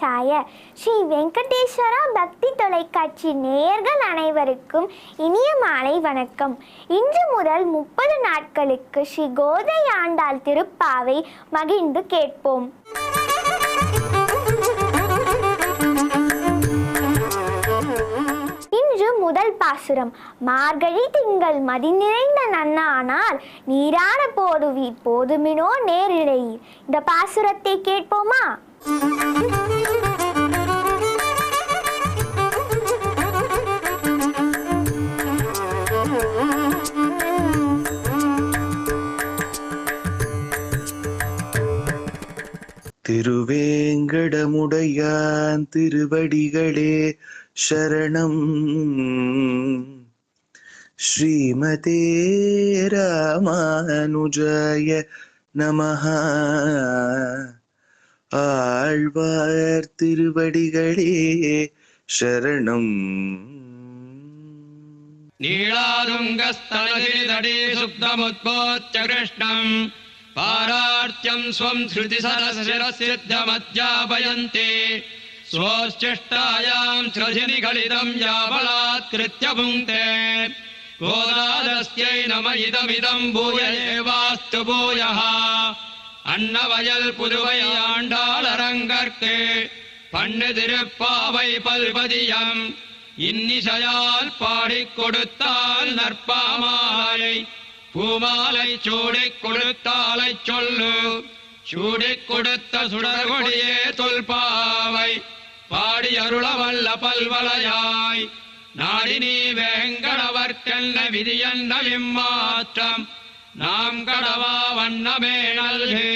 வெங்கடேஷாய. ஸ்ரீ வெங்கடேஸ்வரா பக்தி தொலைக்காட்சி நேயர்கள் அனைவருக்கும் இனிய மாலை வணக்கம். இன்று முதல் 30 நாட்களுக்கு ஸ்ரீ கோதை ஆண்டாள் திருப்பாவை மகிழ்ந்து கேட்போம். இன்று முதல் பாசுரம். மார்கழி திங்கள் மதி நிறைந்த நன்னானால் நீராட போதுவீர் போதுமினோ நேரிழையீர். இந்த பாசுரத்தை கேட்போமா? திருவேங்கடமுடையான் திருவடிகளே சரணம். ஸ்ரீமதே ராமானுஜாய நமஹ. ஆழ்வார் திருவடிகளே சரணம். நீளாதுங்கஸ்தனகிரிதடே சுப்தமுத்போத்ய கிருஷ்ணம் பாரார்த்தியம் ஸ்வம் ஸ்ருதி சரசிரசித்தமத்யாபயந்தே ஸ்வோஷ்டிஷ்டாயாம் ஸ்ரஜினிகலிதம் யாபலாத்கிருத்ய புங்க்தே கோதாதஸ்யை நம இதமிதம் பூய ஏவாஸ்து பூயः. அன்னவயல் புதுவை ஆண்டாள் அரங்கற்கு பண்ணு திருப்பாவை பல்பதியம் இன்னிசையால் பாடிக் கொடுத்தால் நற்பாமாலை பூமாலை சூடிக் கொடுத்தாலை சொல்லு. சூடிக் கொடுத்த சுடர்கொடியே தொல்பாவை பாடி அருளவல்ல பல்வளையாய் நாடி நீ வேங்கடவர்க்கென்ன விதியென்ன இம்மாற்றம் நாம் கடவா வண்ணமே நல்கே.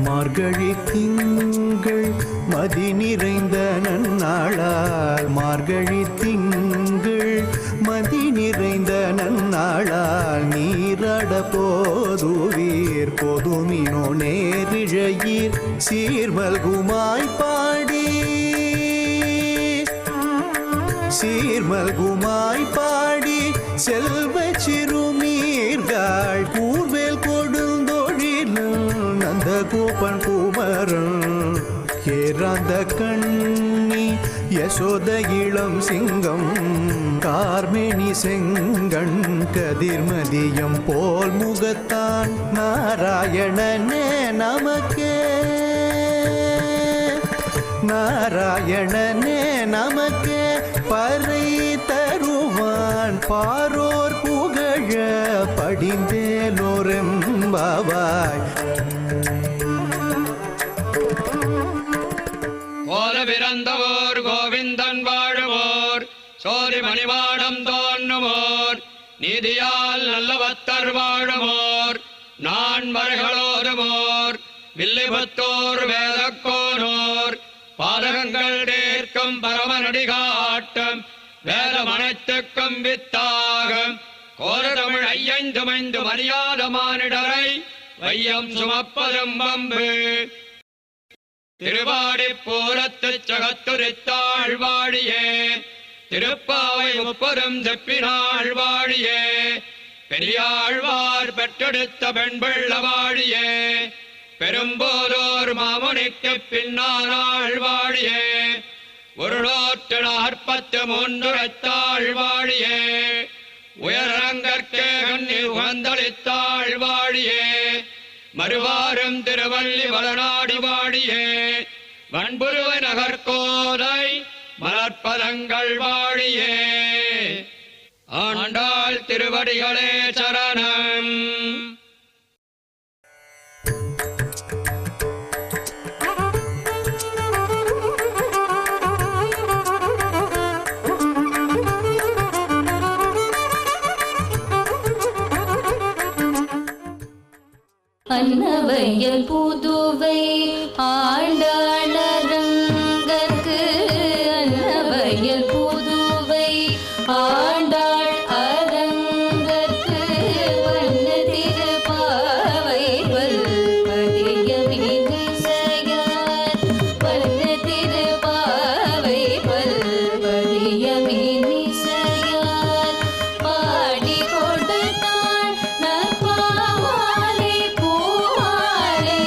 மார்கழி திங்கள் மதி நிறைந்த நன்னாளால் மார்கழி திங்கள் மதி நிறைந்த நன்னாளால் நீராட போதுவீர் பொதுமினோ நேரிழையீர் சீர்மல்குமாய் பாடி சீர்மல்குமாய் பாடி செல்வ சிறுமீர்கள் கூர்வேல் கொடுந்தொழிலும் நந்த கோபன் குமரன் கேராந்த கண்ணி யசோத இளம் சிங்கம் கார்மேனி செங்கண் கதிர்மதியம் போல் முகத்தான் நாராயணனே நமக்கே நாராயணனே நமக்கே பறை தருவான் பாரோர் புகழ படிந்தேலோரெம்பாவாய். கோல பிறந்தவோர் கோவிந்தன் வாழுவோர் சோதி மணிமாடம் தோன்றுவோர் நீதியால் நல்லவத்தர் வாழுவோர் நான்மறைகளோருவோர் வில்லிபத்தோர் வேதக்கோனோர் பாதகங்கள் தேர்க்கும் பரமநடி காட்டும் வேதம் அனைத்துக்கும் வித்தாகும் கோர தமிழ் ஐயந்துமைந்து மரியாத மானிடரை வையம் சுமப்பதும் வம்பு. திருவாடி பூரத்து சகத்துரித்தாள் வாழியே திருப்பாவை முப்பதும் செப்பினாள் வாழியே பெரியாழ்வார் பெற்றெடுத்த பெண்பிள்ள வாழியே பெரும்போதோர் மாமுனிக்கு பின்னானாள் வாழியே ஒரு 143 வாழியே உயரங்கற்கே கண்ணி உகந்தளித்தாள் வாழியே மறுவாரும் திருவள்ளி வளநாடி வாழியே வன்புருவை நகர்கோதை மலர்ப்பதங்கள் வாழியே. ஆண்டாள் திருவடிகளே சரணம். அன்னவையல் புதுவை ஆண்டாளரங்கற்கு அன்னவையல் புதுவை ஆண்டாள் அரங்கற்கு வண்ண திருப்பாவை பல்பதியமிசையார் வண்ண திருப்பாவை பல்பதியமிசையார் பாடி கொடுத்தாள் நற்பாமாலை பூமாலை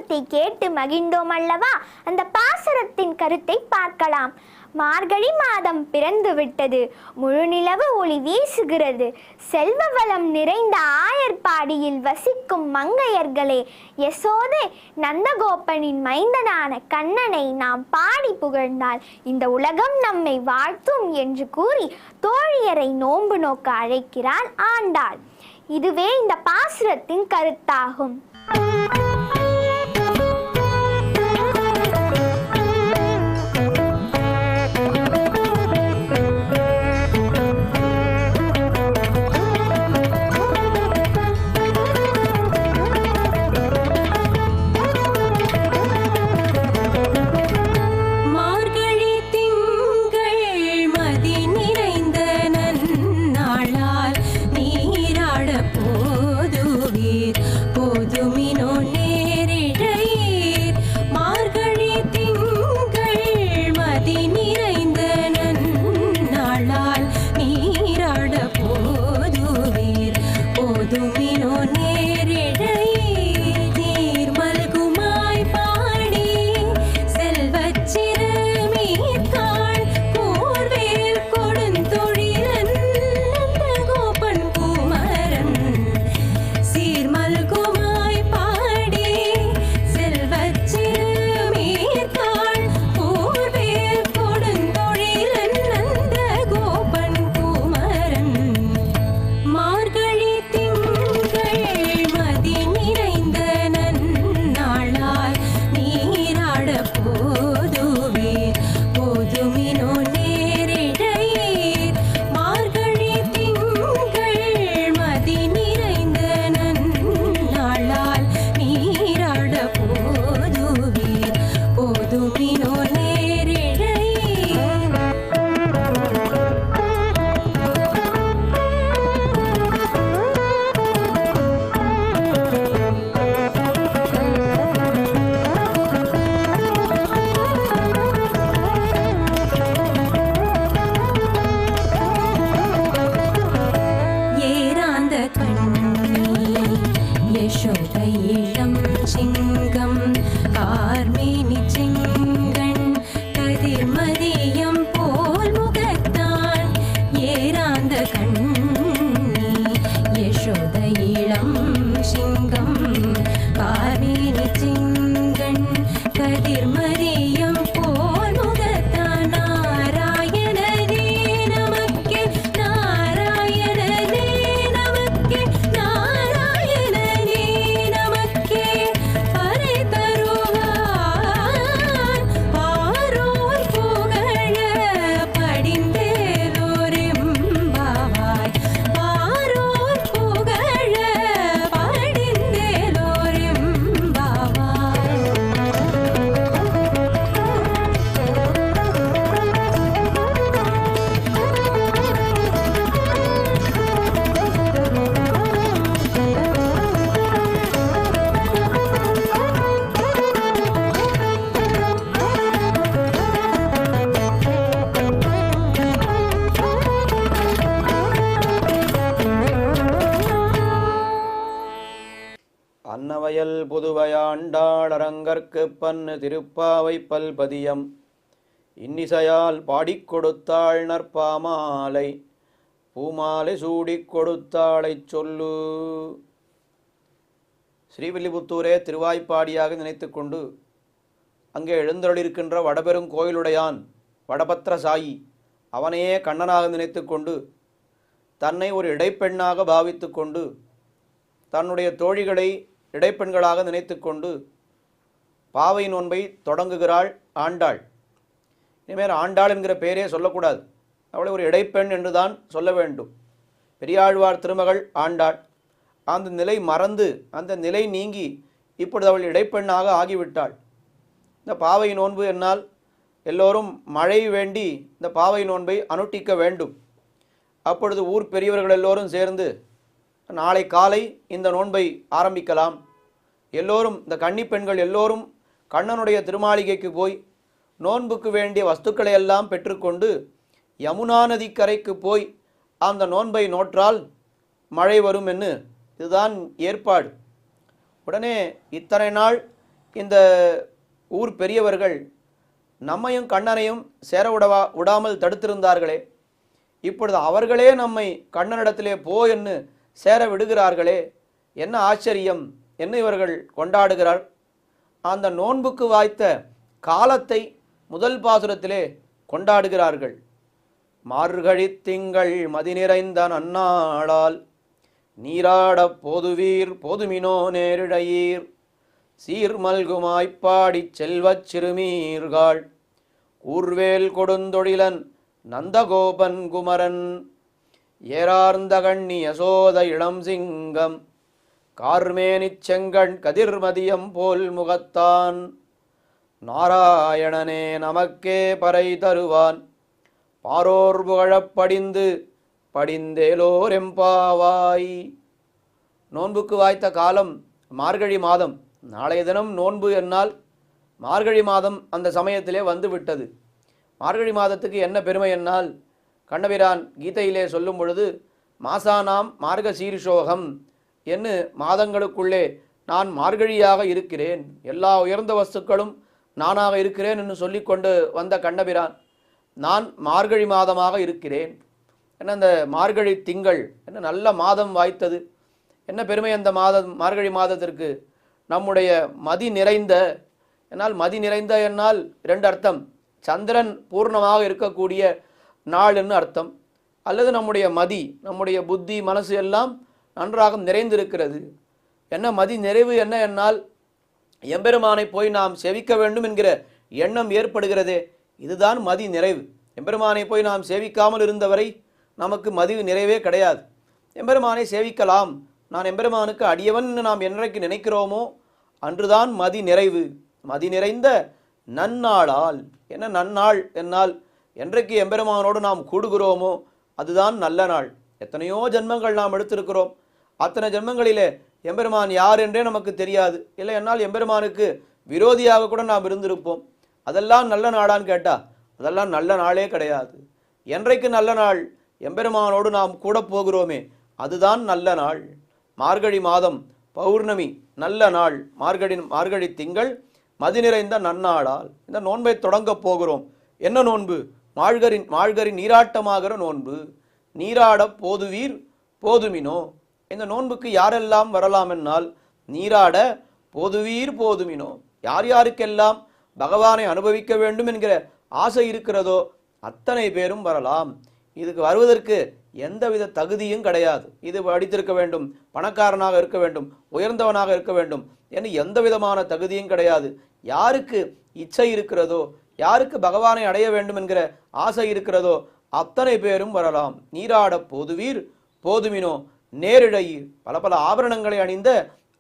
பாசுரத்தை கேட்டு மகிழ்ந்தோம் அல்லவா? அந்த பாசுரத்தின் கருத்தை பார்க்கலாம். மார்கழி மாதம் பிறந்து விட்டது. முழுநிலவு ஒளி வீசுகிறது. செல்வ வளம் நிறைந்த ஆயர்பாடியில் வசிக்கும் மங்கையர்களே, யசோதை நந்தகோபனின் மைந்தனான கண்ணனை நாம் பாடி புகழ்ந்தால் இந்த உலகம் நம்மை வாழ்த்தும் என்று கூறி தோழியரை நோன்பு நோக்க அழைக்கிறாள் ஆண்டாள். இதுவே இந்த பாசுரத்தின் கருத்தாகும். அன்னவயல் புதுவையாண்டாள் அரங்கற்கு பன்னு திருப்பாவை பல்பதியம் இன்னிசையால் பாடிக் கொடுத்தாள் நற்பாமாலை பூமாலை சூடிக் கொடுத்தாளைச் சொல்லு. ஸ்ரீவில்லிபுத்தூரே திருவாய்ப்பாடியாக நினைத்து கொண்டு அங்கே எழுந்தருளிருக்கின்ற வடபெரும் கோயிலுடையான் வடபத்திர சாயி அவனையே கண்ணனாக நினைத்து கொண்டு தன்னை ஒரு இடைப்பெண்ணாக பாவித்து கொண்டு தன்னுடைய தோழிகளை இடைப்பெண்களாக நினைத்து கொண்டு பாவை நோன்பை தொடங்குகிறாள் ஆண்டாள். இனிமேல் ஆண்டாள் என்கிற பெயரே சொல்லக்கூடாது, அவளை ஒரு இடைப்பெண் என்று தான் சொல்ல வேண்டும். பெரியாழ்வார் திருமகள் ஆண்டாள். அந்த நிலை மறந்து அந்த நிலை நீங்கி இப்பொழுது அவள் இடைப்பெண்ணாக ஆகிவிட்டாள். இந்த பாவை நோன்பு என்னால் எல்லோரும் மழை வேண்டி இந்த பாவை நோன்பை அனுட்டிக்க வேண்டும். அப்பொழுது ஊர் பெரியவர்கள் எல்லோரும் சேர்ந்து நாளை காலை இந்த நோன்பை ஆரம்பிக்கலாம். எல்லோரும் இந்த கன்னி பெண்கள் எல்லோரும் கண்ணனுடைய திருமாளிகைக்கு போய் நோன்புக்கு வேண்டிய வஸ்துக்களை எல்லாம் பெற்றுக்கொண்டு யமுனா நதிக்கரைக்கு போய் அந்த நோன்பை நோற்றால் மழை வரும் என்று இதுதான் ஏற்பாடு. உடனே இத்தனை நாள் இந்த ஊர் பெரியவர்கள் நம்மையும் கண்ணனையும் சேர விடாமல் தடுத்திருந்தார்களே, இப்பொழுது அவர்களே நம்மை கண்ணனிடத்திலே போ என்று சேர விடுகிறார்களே, என்ன ஆச்சரியம் என்று இவர்கள் கொண்டாடுகிறார். அந்த நோன்புக்கு வாய்த்த காலத்தை முதல் பாசுரத்திலே கொண்டாடுகிறார்கள். மார்கழி திங்கள் மதி நிறைந்த நன்னாளால் நீராடப் போதுவீர் போதுமினோ நேரிழையீர் சீர்மல்குமாய்ப்பாடிச் செல்வச் சிறுமீர்காள் கூர்வேல் கொடுந்தொழிலன் நந்தகோபன் குமரன் ஏரார்ந்த கண்ணி யசோத இளம் சிங்கம் கார்மேனிச் செங்கண் கதிர்மதியம் போல் முகத்தான் நாராயணனே நமக்கே பறை தருவான் பாரோர் புகழப் படிந்து படிந்தேலோரெம்பாவாய். நோன்புக்கு வாய்த்த காலம் மார்கழி மாதம். நாளைய தினம் நோன்பு என்னால் மார்கழி மாதம் அந்த சமயத்திலே வந்து விட்டது. மார்கழி மாதத்துக்கு என்ன பெருமை என்னால் கண்ணபிரான் கீதையிலே சொல்லும் பொழுது மாசானாம் மார்க சீர்ஷோகம் என்று மாதங்களுக்குள்ளே நான் மார்கழியாக இருக்கிறேன், எல்லா உயர்ந்த வஸ்துக்களும் நானாக இருக்கிறேன் என்று சொல்லிக்கொண்டு வந்த கண்ணபிரான் நான் மார்கழி மாதமாக இருக்கிறேன். என்ன அந்த மார்கழி திங்கள் என்ன நல்ல மாதம் வாய்த்தது. என்ன பெருமை அந்த மாதம் மார்கழி மாதத்திற்கு. நம்முடைய மதி நிறைந்த என்னால் மதி நிறைந்த என்னால் இரண்டு அர்த்தம். சந்திரன் பூர்ணமாக இருக்கக்கூடிய நாள் என்று அர்த்தம், அல்லது நம்முடைய மதி நம்முடைய புத்தி மனசு எல்லாம் நன்றாக நிறைந்திருக்கிறது. என்ன மதி நிறைவு என்ன என்னால் எம்பெருமானை போய் நாம் சேவிக்க வேண்டும் என்கிற எண்ணம் ஏற்படுகிறதே, இதுதான் மதி நிறைவு. எம்பெருமானை போய் நாம் சேவிக்காமல் இருந்தவரை நமக்கு மதி நிறைவே கிடையாது. எம்பெருமானை சேவிக்கலாம், நான் எம்பெருமானுக்கு அடியவன் நாம் என்றைக்கு நினைக்கிறோமோ அன்றுதான் மதி நிறைவு. மதி நிறைந்த நன்னாளால் என்ன நன்னாள் என்னால் என்றைக்கு எம்பெருமானோடு நாம் கூடுகிறோமோ அதுதான் நல்ல நாள். எத்தனையோ ஜென்மங்கள் நாம் எடுத்திருக்கிறோம், அத்தனை ஜென்மங்களிலே எம்பெருமான் யார் என்றே நமக்கு தெரியாது. இல்லை என்னால் எம்பெருமானுக்கு விரோதியாக கூட நாம் இருந்திருப்போம். அதெல்லாம் நல்ல நாளான்னு கேட்டால் அதெல்லாம் நல்ல நாளே கிடையாது. என்றைக்கு நல்ல நாள் எம்பெருமானோடு நாம் கூட போகிறோமே அதுதான் நல்ல நாள். மார்கழி மாதம் பௌர்ணமி நல்ல நாள். மார்கழி திங்கள் மதி நிறைந்த நன்னாளால் இந்த நோன்பை தொடங்க போகிறோம். என்ன நோன்பு? மார்கழி நீராட்டமாகிற நோன்பு. நீராட போதுவீர் போதுமினோ. இந்த நோன்புக்கு யாரெல்லாம் வரலாம் என்னால் நீராட போதுவீர் போதுமினோ. யார் யாருக்கெல்லாம் பகவானை அனுபவிக்க வேண்டும் என்கிற ஆசை இருக்கிறதோ அத்தனை பேரும் வரலாம். இதுக்கு வருவதற்கு எந்தவித தகுதியும் கிடையாது. இது படித்திருக்க வேண்டும், பணக்காரனாக இருக்க வேண்டும், உயர்ந்தவனாக இருக்க வேண்டும் என்று எந்த விதமான தகுதியும் கிடையாது. யாருக்கு இச்சை இருக்கிறதோ, யாருக்கு பகவானை அடைய வேண்டும் என்கிற ஆசை இருக்கிறதோ அத்தனை பேரும் வரலாம். நீராட போதுவீர் போதுமினோ நேரிழையீர். பல பல ஆபரணங்களை அணிந்த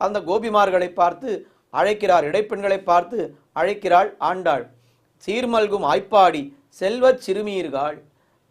அந்த கோபிமார்களை பார்த்து அழைக்கிறார், இடைப்பெண்களை பார்த்து அழைக்கிறாள் ஆண்டாள். சீர்மல்கும் ஆய்ப்பாடி செல்வச் சிறுமீர்கள்.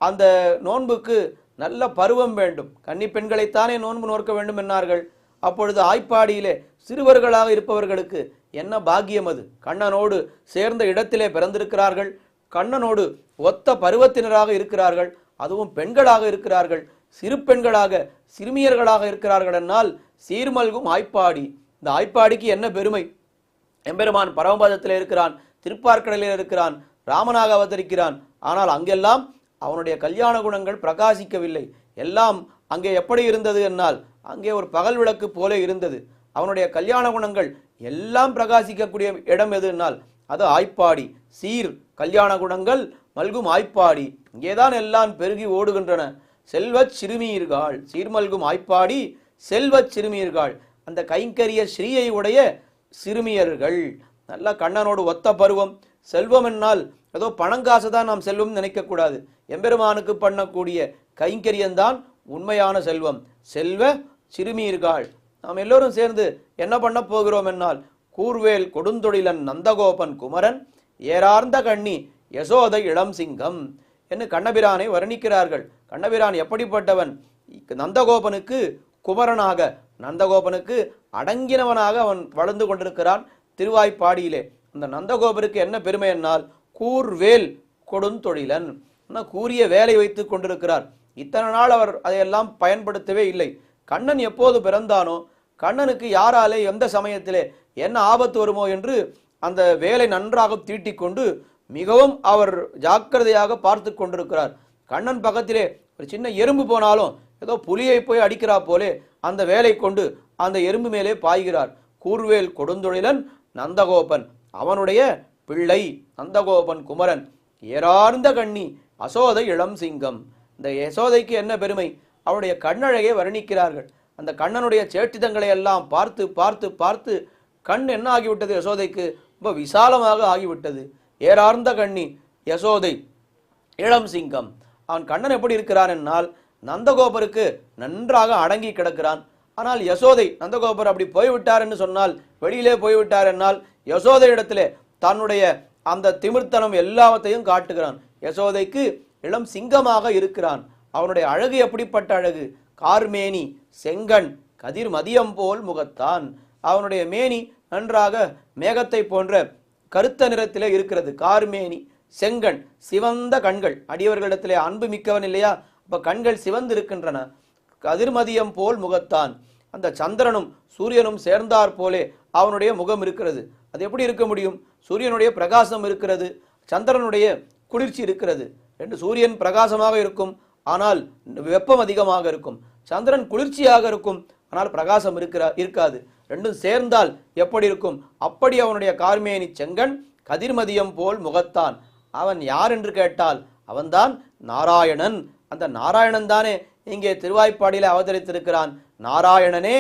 அந்த நோன்புக்கு நல்ல பருவம் வேண்டும். கன்னி பெண்களைத்தானே நோன்பு நோக்க வேண்டும் என்னார்கள். அப்பொழுது ஆய்ப்பாடியிலே சிறுவர்களாக இருப்பவர்களுக்கு என்ன பாக்கியம் அது. கண்ணனோடு சேர்ந்த இடத்திலே பிறந்திருக்கிறார்கள், கண்ணனோடு ஒத்த பருவத்தினராக இருக்கிறார்கள், அதுவும் பெண்களாக இருக்கிறார்கள், சிறு பெண்களாக சிறுமியர்களாக இருக்கிறார்கள் என்னால் சீர்மல்கும் ஆய்ப்பாடி. இந்த ஆய்ப்பாடிக்கு என்ன பெருமை. எம்பெருமான் பரமபதத்தில் இருக்கிறான், திருப்பார்க்கடலில் இருக்கிறான், ராமனாக அவதரிக்கிறான். ஆனால் அங்கெல்லாம் அவனுடைய கல்யாண குணங்கள் பிரகாசிக்கவில்லை. எல்லாம் அங்கே எப்படி இருந்தது என்னால் அங்கே ஒரு பகல் விளக்கு போல இருந்தது. அவனுடைய கல்யாண குணங்கள் எல்லாம் பிரகாசிக்கக்கூடிய இடம் எது என்னால் அது ஆய்ப்பாடி. சீர் கல்யாண குணங்கள் மல்கும் ஆய்ப்பாடி. இங்கேதான் எல்லாம் பெருகி ஓடுகின்றன. செல்வச் சிறுமீர்கள். சீர்மல்கும் ஆய்ப்பாடி செல்வச் சிறுமீர்கள். அந்த கைங்கரிய ஸ்ரீயை உடைய சிறுமியர்கள். நல்ல கண்ணனோடு ஒத்த பருவம். செல்வம் என்னால் ஏதோ பணங்காசு தான் நாம் செல்வம் நினைக்கக்கூடாது. எம்பெருமானுக்கு பண்ணக்கூடிய கைங்கரியம்தான் உண்மையான செல்வம். செல்வ சிறுமீர்கள். நாம் எல்லோரும் சேர்ந்து என்ன பண்ண போகிறோம் என்னால் கூர்வேல் கொடுந்தொழிலன் நந்தகோபன் குமரன் ஏரார்ந்த கண்ணி யசோதை இளம் சிங்கம் என்று கண்ணபிரானை வர்ணிக்கிறார்கள். கண்ணபிரான் எப்படிப்பட்டவன்? நந்தகோபனுக்கு குமரனாக, நந்தகோபனுக்கு அடங்கினவனாக அவன் வளர்ந்து கொண்டிருக்கிறான் திருவாய்ப்பாடியிலே. அந்த நந்தகோபருக்கு என்ன பெருமை என்னால் கூர்வேல் கொடுந்தொழிலன். கூரிய வேலை வைத்து கொண்டிருக்கிறார். இத்தனை நாள் அவர் அதையெல்லாம் பயன்படுத்தவே இல்லை. கண்ணன் எப்போது பிறந்தானோ கண்ணனுக்கு யாராலே எந்த சமயத்திலே என்ன ஆபத்து வருமோ என்று அந்த வேலை நன்றாக தீட்டிக்கொண்டு மிகவும் அவர் ஜாக்கிரதையாக பார்த்து கொண்டிருக்கிறார். கண்ணன் பக்கத்திலே ஒரு சின்ன எறும்பு போனாலும் ஏதோ புலியை போய் அடிக்கிறா போலே அந்த வேலை கொண்டு அந்த எறும்பு மேலே பாய்கிறார். கூர்வேல் கொடுந்தொழிலன் நந்தகோபன், அவனுடைய பிள்ளை நந்தகோபன் குமரன், ஏறார்ந்த கண்ணி அசோதை இளம் சிங்கம். இந்த யசோதைக்கு என்ன பெருமை, அவருடைய கண்ணழகை வர்ணிக்கிறார்கள். அந்த கண்ணனுடைய சேட்டிதங்களை எல்லாம் பார்த்து பார்த்து பார்த்து கண் என்ன ஆகிவிட்டது, யசோதைக்கு ரொம்ப விசாலமாக ஆகிவிட்டது. ஏறார்ந்த கண்ணி யசோதை இளம் சிங்கம். அவன் கண்ணன் எப்படி இருக்கிறான் என்னால் நந்தகோபருக்கு நன்றாக அடங்கி கிடக்கிறான். ஆனால் யசோதை, நந்தகோபர் அப்படி போய்விட்டார் என்று சொன்னால், வெளியிலே போய்விட்டார் என்னால் யசோதை இடத்திலே தன்னுடைய அந்த திமிர்த்தனம் எல்லாவற்றையும் காட்டுகிறான். யசோதைக்கு இளம் சிங்கமாக இருக்கிறான். அவனுடைய அழகு எப்படிப்பட்ட அழகு, கார்மேனி செங்கண் கதிர் மதியம் போல் முகத்தான். அவனுடைய மேனி நன்றாக மேகத்தை போன்ற கருத்த நிறத்திலே இருக்கிறது. கார்மேனி செங்கண், சிவந்த கண்கள். அடியவர்களிடத்திலே அன்பு மிக்கவன் இல்லையா, அப்ப கண்கள் சிவந்து இருக்கின்றன. கதிர்மதியம் போல் முகத்தான். அந்த சந்திரனும் சூரியனும் சேர்ந்தார் போலே அவனுடைய முகம் இருக்கிறது. அது எப்படி இருக்க முடியும், சூரியனுடைய பிரகாசம் இருக்கிறது, சந்திரனுடைய குளிர்ச்சி இருக்கிறது. ரெண்டு, சூரியன் பிரகாசமாக இருக்கும் ஆனால் வெப்பம் அதிகமாக இருக்கும், சந்திரன் குளிர்ச்சியாக இருக்கும் ஆனால் பிரகாசம் இருக்காது. ரெண்டும் சேர்ந்தால் எப்படி இருக்கும், அப்படி அவனுடைய கார்மேனி செங்கண் கதிர்மதியம் போல் முகத்தான். அவன் யார் என்று கேட்டால் அவன்தான் நாராயணன். அந்த நாராயணன் தானே இங்கே திருவாய்ப்பாடியில அவதரித்திருக்கிறான். நாராயணனே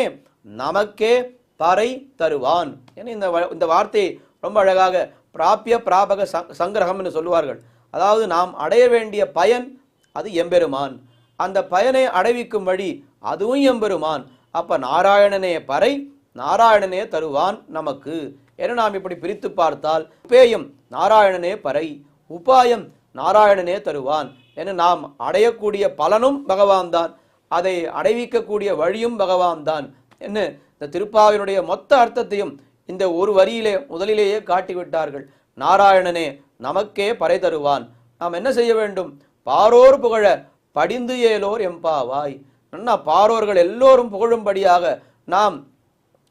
நமக்கே பறை தருவான். இந்த வார்த்தை ரொம்ப அழகாக பிராபிய பிராபக சங்கிரகம் என்று சொல்லுவார்கள். அதாவது நாம் அடைய வேண்டிய பயன் அது எம்பெருமான், அந்த பயனை அடைவிக்கும் வழி அதுவும் எம்பெருமான். அப்ப நாராயணனே பறை, நாராயணனே தருவான் நமக்கு என நாம் இப்படி பிரித்து பார்த்தால், உபேயம் நாராயணனே பறை, உபாயம் நாராயணனே தருவான் என நாம் அடையக்கூடிய பலனும் பகவான் தான், அதை அடைவிக்கக்கூடிய வழியும் பகவான் தான் என்ன இந்த திருப்பாவினுடைய மொத்த அர்த்தத்தையும் இந்த ஒரு வரியிலே முதலிலேயே காட்டிவிட்டார்கள். நாராயணனே நமக்கே பறை தருவான். நாம் என்ன செய்ய வேண்டும், பாரோர் புகழ படிந்து ஏலோர் எம்பாவாய். நன்னா பாரோர்கள் எல்லோரும் புகழும்படியாக நாம்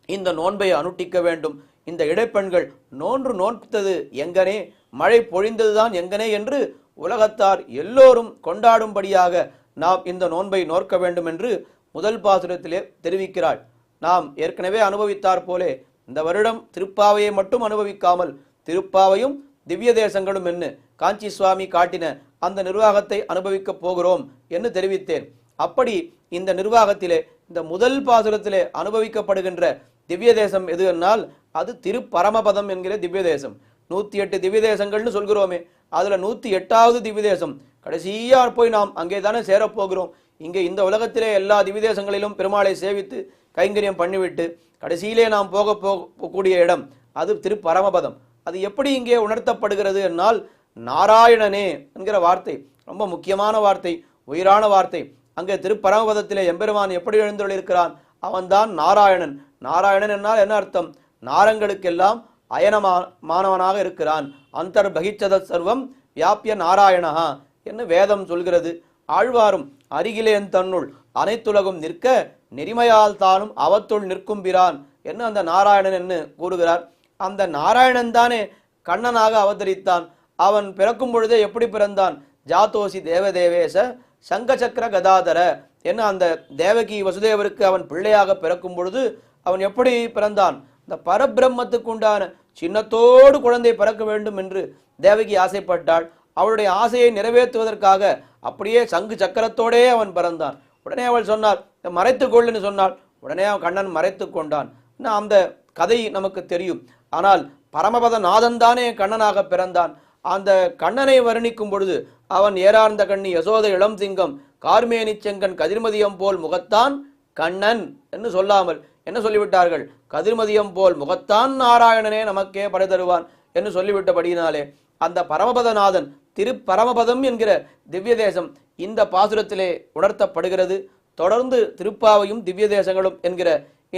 இந்த நோன்பை அனுட்டிக்க வேண்டும். இந்த இடைப்பெண்கள் நோன்பது எங்கனே, மழை பொழிந்ததுதான் எங்கனே என்று உலகத்தார் எல்லோரும் கொண்டாடும்படியாக நாம் இந்த நோன்பை நோக்க வேண்டும் என்று முதல் பாசுரத்திலே தெரிவிக்கிறாள். நாம் ஏற்கனவே அனுபவித்தார் போலே இந்த வருடம் திருப்பாவையை மட்டும் அனுபவிக்காமல் திருப்பாவையும் திவ்ய தேசங்களும் என்ன காஞ்சி சுவாமி காட்டின அந்த நிர்வாகத்தை அனுபவிக்கப் போகிறோம் என்று தெரிவித்தேன். அப்படி இந்த நிர்வாகத்திலே இந்த முதல் பாசுரத்திலே அனுபவிக்கப்படுகின்ற திவ்ய தேசம் எது என்னால் அது திருப்பரமபதம் என்கிற திவ்ய தேசம். 108 திவ்ய தேசங்கள்னு சொல்கிறோமே, அதுல 108வது திவ்ய தேசம் கடைசியா போய் நாம் அங்கே தானே சேரப்போகிறோம். இங்கே இந்த உலகத்திலே எல்லா திவ்ய தேசங்களிலும் பெருமாளை சேவித்து கைங்கரியம் பண்ணிவிட்டு கடைசியிலே நாம் போகக்கூடிய இடம் அது திருப்பரமபதம். அது எப்படி இங்கே உணர்த்தப்படுகிறது என்னால் நாராயணனே என்கிற வார்த்தை ரொம்ப முக்கியமான வார்த்தை, உயிரான வார்த்தை. அங்கே திருப்பரமபதத்திலே எம்பெருமான் எப்படி எழுந்தருளிருக்கிறான், அவன்தான் நாராயணன். நாராயணன் என்னால் என்ன அர்த்தம், நாரங்களுக்கெல்லாம் அயனமானவனாக இருக்கிறான். அந்தர்பகிச்சத சர்வம் வியாபிய நாராயணஹா என்று வேதம் சொல்கிறது. ஆழ்வாரும் அருகிலேன் தன்னுள் அனைத்துலகும் நிற்க நெறிமையால் தானும் அவத்துள் நிற்கும் பிரான் என்று அந்த நாராயணன் என்று கூறுகிறார். அந்த நாராயணன் தானே கண்ணனாக அவதரித்தான். அவன் பிறக்கும் பொழுதே எப்படி பிறந்தான், ஜாதோசி தேவதேவேச சங்கசக்கர கதாதர என்ன அந்த தேவகி வசுதேவருக்கு அவன் பிள்ளையாக பிறக்கும் பொழுது அவன் எப்படி பிறந்தான், இந்த பரபிரம்மத்துக்கு உண்டான சின்னத்தோடு குழந்தை பிறக்க வேண்டும் என்று தேவகி ஆசைப்பட்டாள். அவளுடைய ஆசையை நிறைவேற்றுவதற்காக அப்படியே சங்கு சக்கரத்தோடே அவன் பிறந்தான். உடனே அவள் சொன்னாள் மறைத்து கொள்ளுன்னு சொன்னாள். உடனே அவன் கண்ணன் மறைத்து கொண்டான். அந்த கதை நமக்கு தெரியும். ஆனால் பரமபத நாதன் தானே கண்ணனாக பிறந்தான். அந்த கண்ணனை வர்ணிக்கும் பொழுது அவன் ஏறார்ந்த கண்ணி யசோத இளம் சிங்கம் கார்மேனி செங்கன் கதிர்மதியம் போல் முகத்தான் கண்ணன் என்று சொல்லாமல் என்ன சொல்லிவிட்டார்கள், கதிர்மதியம் போல் முகத்தான் நாராயணனே நமக்கே படை தருவான் என்று சொல்லிவிட்டபடியினாலே அந்த பரமபதநாதன் திருப்பரமபதம் என்கிற திவ்ய தேசம் இந்த பாசுரத்திலே உணர்த்தப்படுகிறது. தொடர்ந்து திருப்பாவையும் திவ்ய தேசங்களும் என்கிற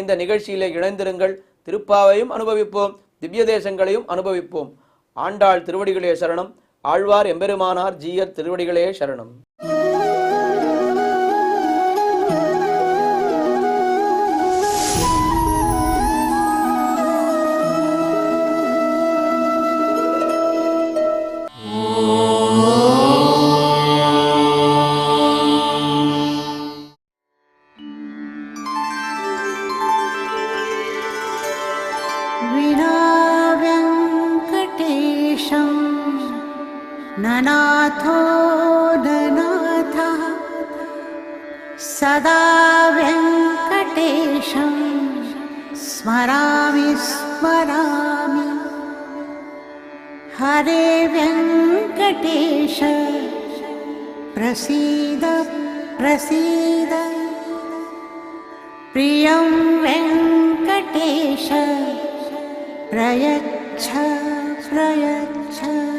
இந்த நிகழ்ச்சியிலே இணைந்திருங்கள். திருப்பாவையும் அனுபவிப்போம், திவ்ய தேசங்களையும் அனுபவிப்போம். ஆண்டாள் திருவடிகளே சரணம். ஆழ்வார் எம்பெருமானார் ஜீயர் திருவடிகளே சரணம். ननाथो ननाथः सदा वेङ्कटेशं स्मरामि स्मरामि हरे वेङ्कटेश प्रसीद प्रसीद प्रियं वेङ्कटेश प्रयच्छ प्रयच्छ